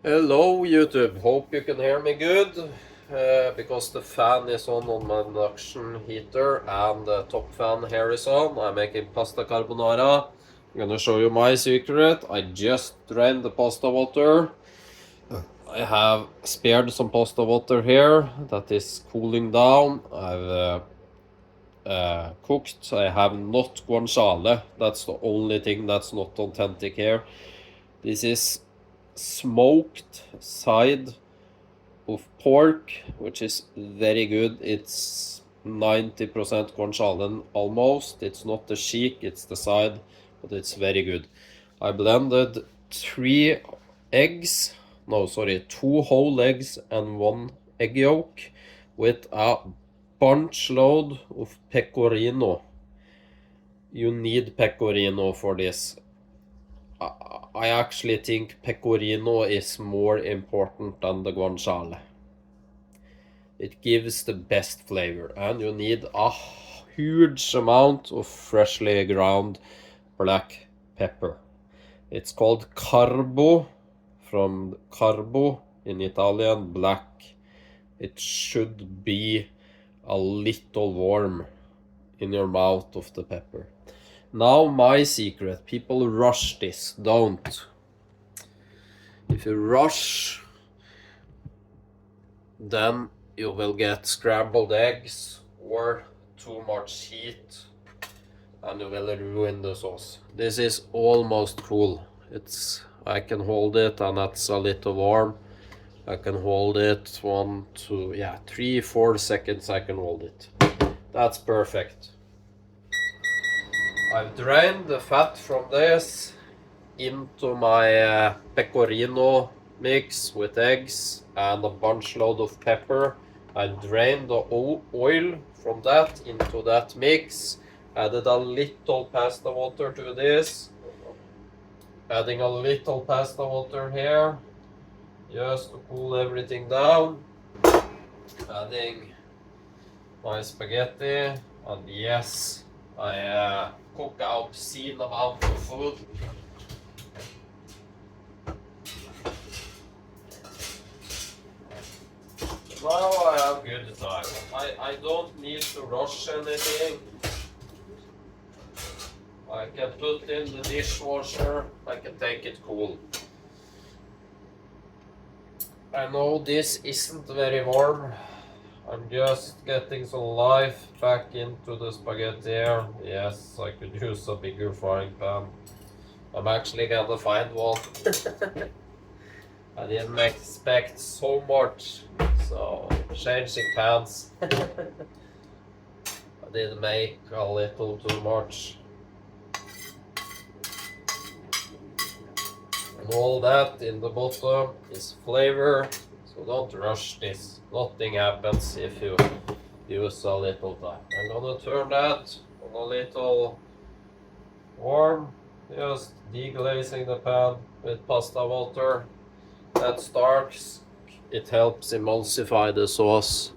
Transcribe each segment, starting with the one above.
Hello YouTube, hope you can hear me good because the fan is on my induction heater and the top fan here is on. I'm making pasta carbonara. I'm gonna show you my secret. I just drained the pasta water. I have spared some pasta water here that is cooling down. I've cooked. I have not guanciale. That's the only thing that's not authentic here. This is smoked side of pork, which is very good. It's 90% guanciale almost. It's not the cheek, it's the side, but it's very good. I blended 2 whole eggs and 1 egg yolk with a bunch load of pecorino. You need pecorino for this. I actually think pecorino is more important than the guanciale. It gives the best flavor, and you need a huge amount of freshly ground black pepper. It's called carbo, from carbo in Italian, black. It should be a little warm in your mouth of the pepper. Now my secret, people rush this, don't. If you rush, then you will get scrambled eggs or too much heat and you will ruin the sauce. This is almost cool. I can hold it and that's a little warm. I can hold it 3-4 seconds. I can hold it. That's perfect. I've drained the fat from this into my pecorino mix with eggs and a bunch load of pepper. I drained the oil from that into that mix, added a little pasta water to this, adding a little pasta water here just to cool everything down, adding my spaghetti, and yes, I cook an obscene amount of food. Now I have good time. I don't need to rush anything. I can put in the dishwasher. I can take it cool. I know this isn't very warm. I'm just getting some life back into the spaghetti here. Yes, I could use a bigger frying pan. I'm actually gonna find one. I didn't expect so much, so changing pans. I did make a little too much. And all that in the bottom is flavor, so don't rush this. Nothing happens if you use a little time. I'm gonna turn that on a little warm, just deglazing the pan with pasta water. That starts, it helps emulsify the sauce.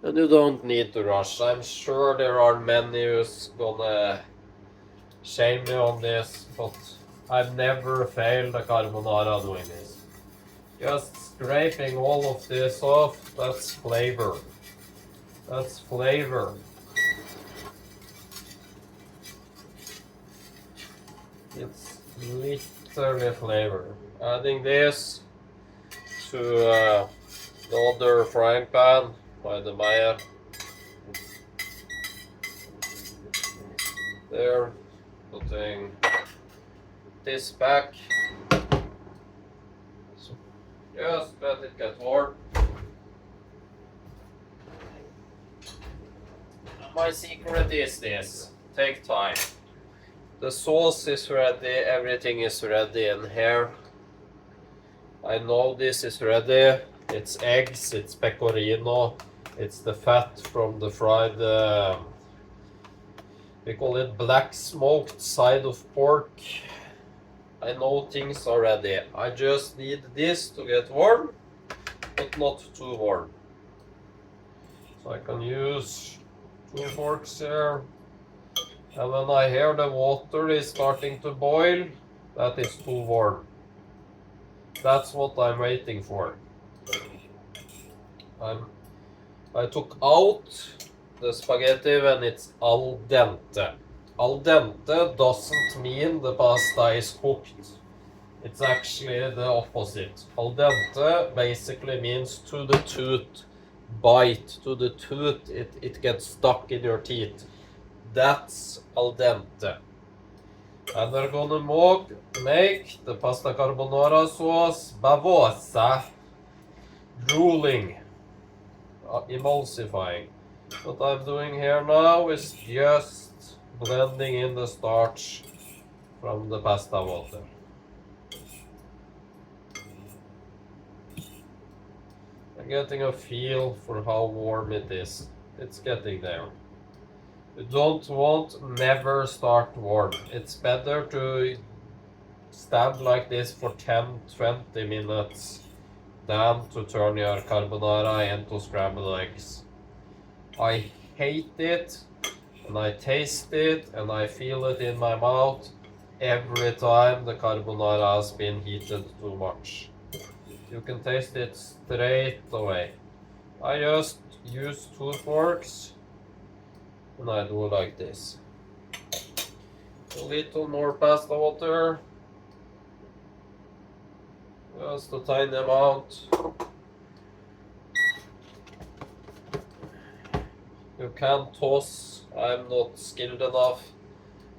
And you don't need to rush. I'm sure there are many who's gonna shame me on this, but I've never failed a carbonara doing this. Just scraping all of this off, that's flavor. That's flavor. It's literally flavor. Adding this to the other frying pan by the Maya. There, putting this back. So just let it get warm. My secret is this: take time. The sauce is ready, everything is ready in here. I know this is ready. It's eggs, it's pecorino, it's the fat from the fried, we call it black smoked side of pork. I know things are ready. I just need this to get warm, but not too warm. So I can use 2 forks here. And when I hear the water is starting to boil, that is too warm. That's what I'm waiting for. I took out the spaghetti when it's al dente. Al dente doesn't mean the pasta is cooked. It's actually the opposite. Al dente basically means to the tooth, bite to the tooth, it gets stuck in your teeth. That's al dente. And we're gonna make the pasta carbonara sauce bavosa, drooling, emulsifying. What I'm doing here now is just blending in the starch from the pasta water. I'm getting a feel for how warm it is. It's getting there. You don't want never start warm. It's better to stand like this for 10-20 minutes than to turn your carbonara into scrambled eggs. I hate it, and I taste it, and I feel it in my mouth every time the carbonara has been heated too much. You can taste it straight away. I just use 2 forks, and I do like this. A little more pasta water. Just a tiny amount. You can toss. I'm not skilled enough.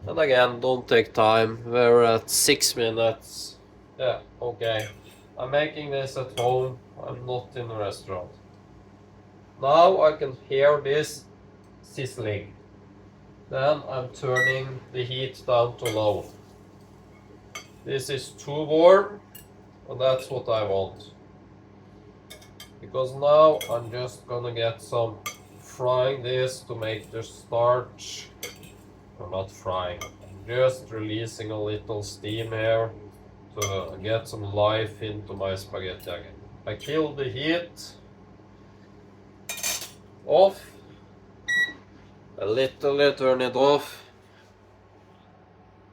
And again, don't take time. We're at 6 minutes. Yeah, okay. I'm making this at home. I'm not in a restaurant. Now I can hear this sizzling. Then I'm turning the heat down to low. This is too warm, and that's what I want. Because now I'm just gonna get some frying this to make the starch, or not frying, just releasing a little steam here to get some life into my spaghetti again. I kill the heat off, a little turn it off,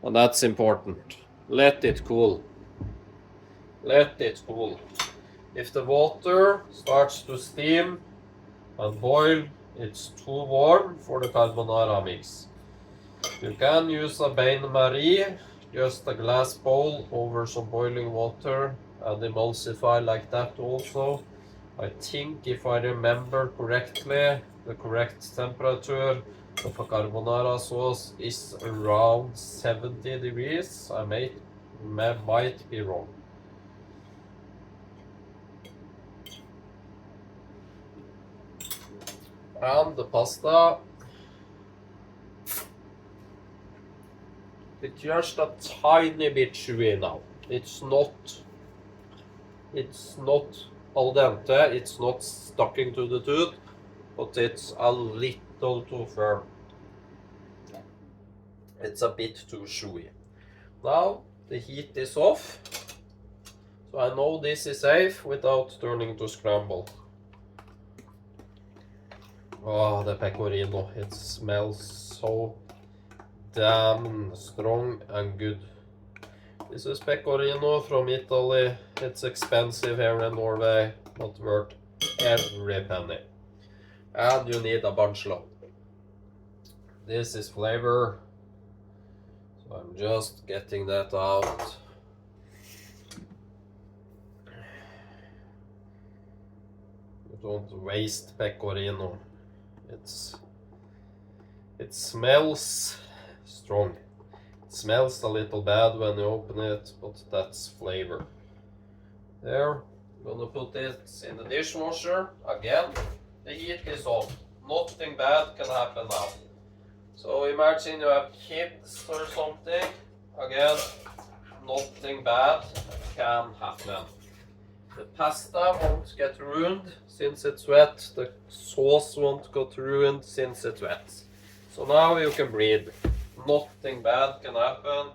and that's important. Let it cool. Let it cool. If the water starts to steam and boil, it's too warm for the carbonara mix. You can use a bain-marie, just a glass bowl over some boiling water, and emulsify like that also. I think, if I remember correctly, the correct temperature of a carbonara sauce is around 70 degrees. I might be wrong. And the pasta, it's just a tiny bit chewy now. It's not al dente, it's not sticking to the tooth, but it's a little too firm. It's a bit too chewy. Now the heat is off, so I know this is safe without turning to scramble. Oh, the pecorino, it smells so damn strong and good. This is pecorino from Italy. It's expensive here in Norway, but worth every penny. And you need a bunch load. This is flavor, so I'm just getting that out. You don't waste pecorino. It smells strong. It smells a little bad when you open it, but that's flavor. There, I'm gonna put it in the dishwasher. Again, the heat is on. Nothing bad can happen now. So imagine you have kids or something. Again, nothing bad can happen. The pasta won't get ruined since it's wet. The sauce won't get ruined since it's wet. So now you can breathe. Nothing bad can happen.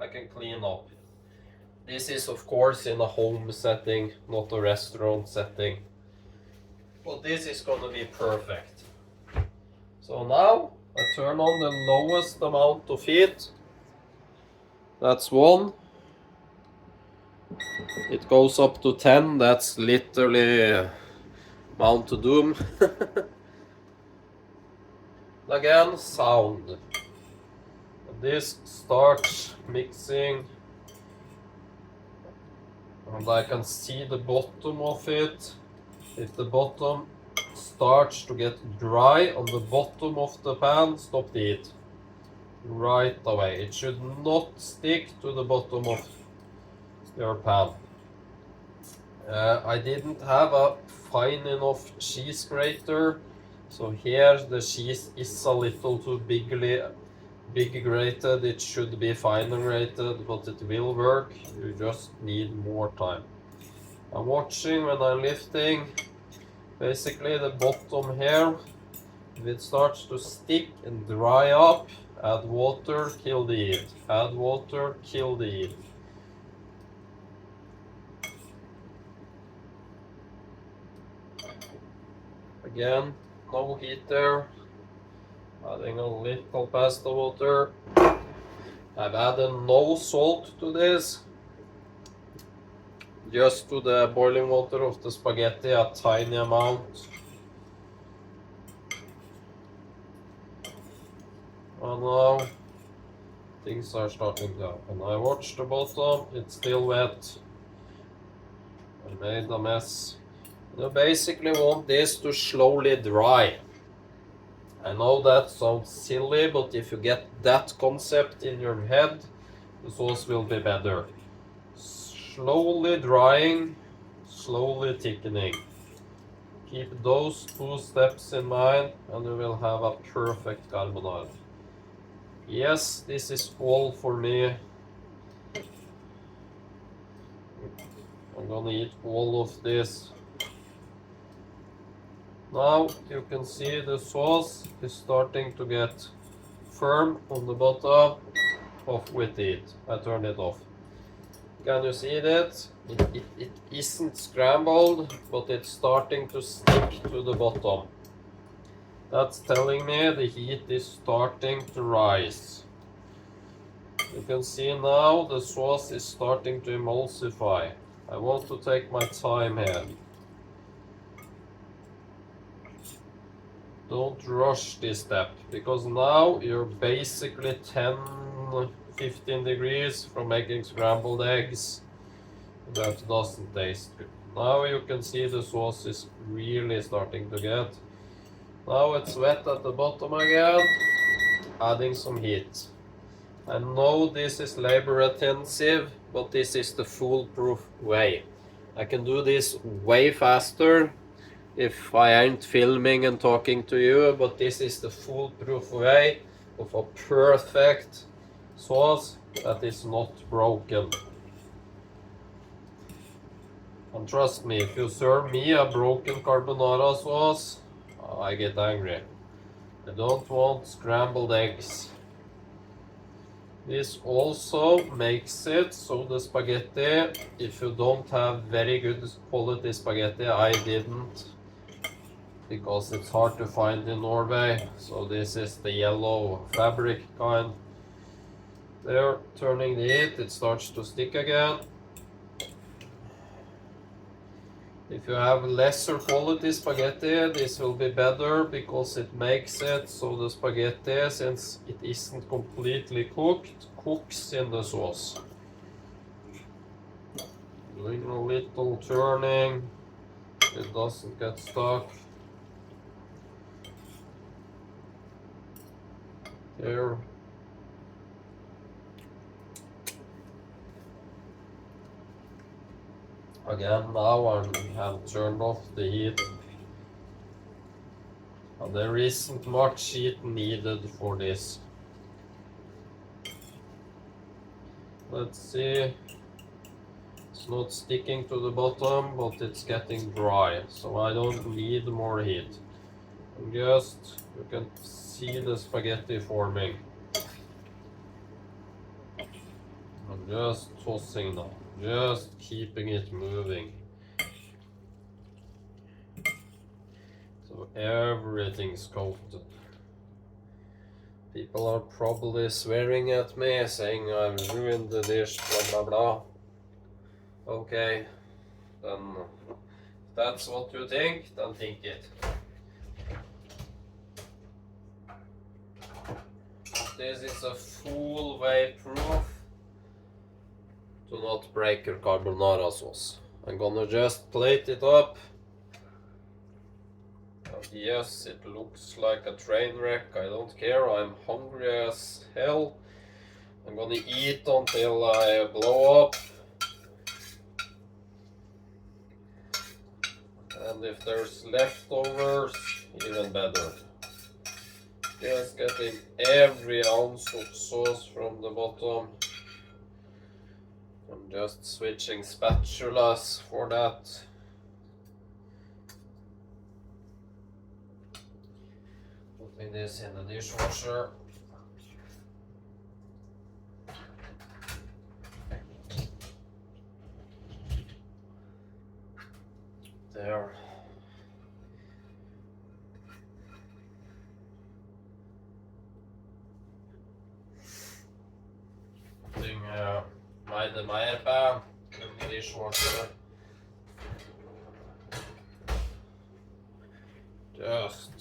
I can clean up. This is of course in a home setting, not a restaurant setting. But this is gonna be perfect. So now I turn on the lowest amount of heat. That's 1. It goes up to 10, that's literally Mount Doom. Again, sound. This starts mixing, and I can see the bottom of it. If the bottom starts to get dry on the bottom of the pan, stop the heat right away. It should not stick to the bottom of your pan. I didn't have a fine enough cheese grater, so here the cheese is a little too big grated. It should be finer grated, but it will work. You just need more time. I'm watching when I'm lifting. Basically the bottom here, if it starts to stick and dry up, add water, kill the heat. Add water, kill the heat. Again, no heat there. Adding a little pasta water. I've added no salt to this. Just to the boiling water of the spaghetti, a tiny amount. And now things are starting to happen. I watched the bottom, it's still wet. I made a mess. You basically want this to slowly dry. I know that sounds silly, but if you get that concept in your head, the sauce will be better. Slowly drying, slowly thickening. Keep those two steps in mind and you will have a perfect carbonara. Yes, this is all for me. I'm gonna eat all of this. Now you can see the sauce is starting to get firm on the bottom. Off with it. I turned it off. Can you see that? It isn't scrambled, but it's starting to stick to the bottom. That's telling me the heat is starting to rise. You can see now the sauce is starting to emulsify. I want to take my time here. Don't rush this step, because now you're basically 10-15 degrees from making scrambled eggs. That doesn't taste good. Now you can see the sauce is really starting to get. Now it's wet at the bottom again, adding some heat. I know this is labor intensive, but this is the foolproof way. I can do this way faster if I ain't filming and talking to you, but this is the foolproof way of a perfect sauce that is not broken. And trust me, if you serve me a broken carbonara sauce, I get angry. I don't want scrambled eggs. This also makes it so the spaghetti, if you don't have very good quality spaghetti, I didn't, because it's hard to find in Norway. So this is the yellow fabric kind. There, turning the heat, it starts to stick again. If you have lesser quality spaghetti, this will be better, because it makes it so the spaghetti, since it isn't completely cooked, cooks in the sauce. Doing a little turning, it doesn't get stuck. Here. Again, now I have turned off the heat. And there isn't much heat needed for this. Let's see. It's not sticking to the bottom, but it's getting dry, so I don't need more heat. And just, you can see the spaghetti forming. I'm just tossing now, just keeping it moving. So everything's coated. People are probably swearing at me, saying I've ruined the dish, blah blah blah. Okay, then if that's what you think, then think it. This is a full way proof to not break your carbonara sauce. I'm gonna just plate it up. And yes, it looks like a train wreck. I don't care. I'm hungry as hell. I'm gonna eat until I blow up. And if there's leftovers, even better. Just getting every ounce of sauce from the bottom. I'm just switching spatulas for that. Putting this in the dishwasher. There. Putting the Meyer in the dishwasher. Just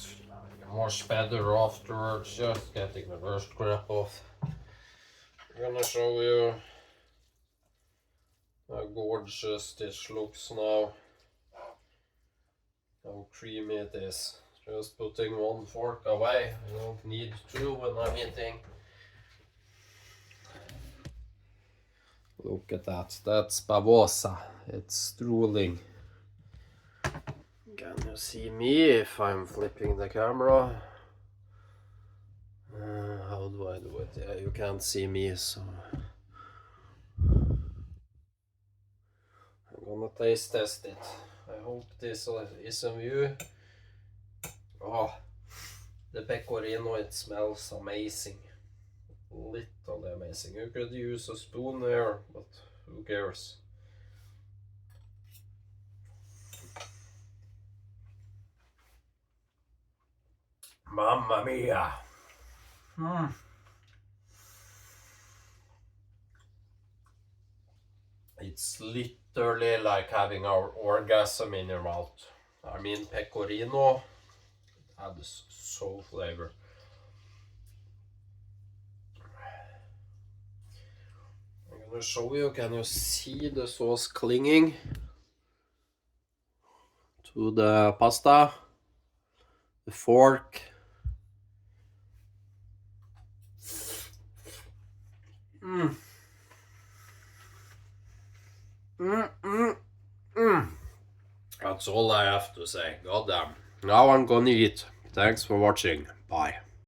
wash better afterwards, just getting the worst crap off. I'm gonna show you how gorgeous this looks now. How creamy it is. Just putting one fork away. I don't need two when I'm eating. Look at that. That's bavosa. It's drooling. Can you see me if I'm flipping the camera? How do I do it? Yeah, you can't see me, so I'm gonna taste test it. I hope this is a view. Oh, the pecorino, it smells amazing. Literally amazing. You could use a spoon there, but who cares? Mamma mia! It's literally like having our orgasm in your mouth. I mean, pecorino adds so flavor. I'm gonna show you. Can you see the sauce clinging to the pasta? The fork. That's all I have to say. Goddamn. Now I'm gonna eat. Thanks for watching. Bye.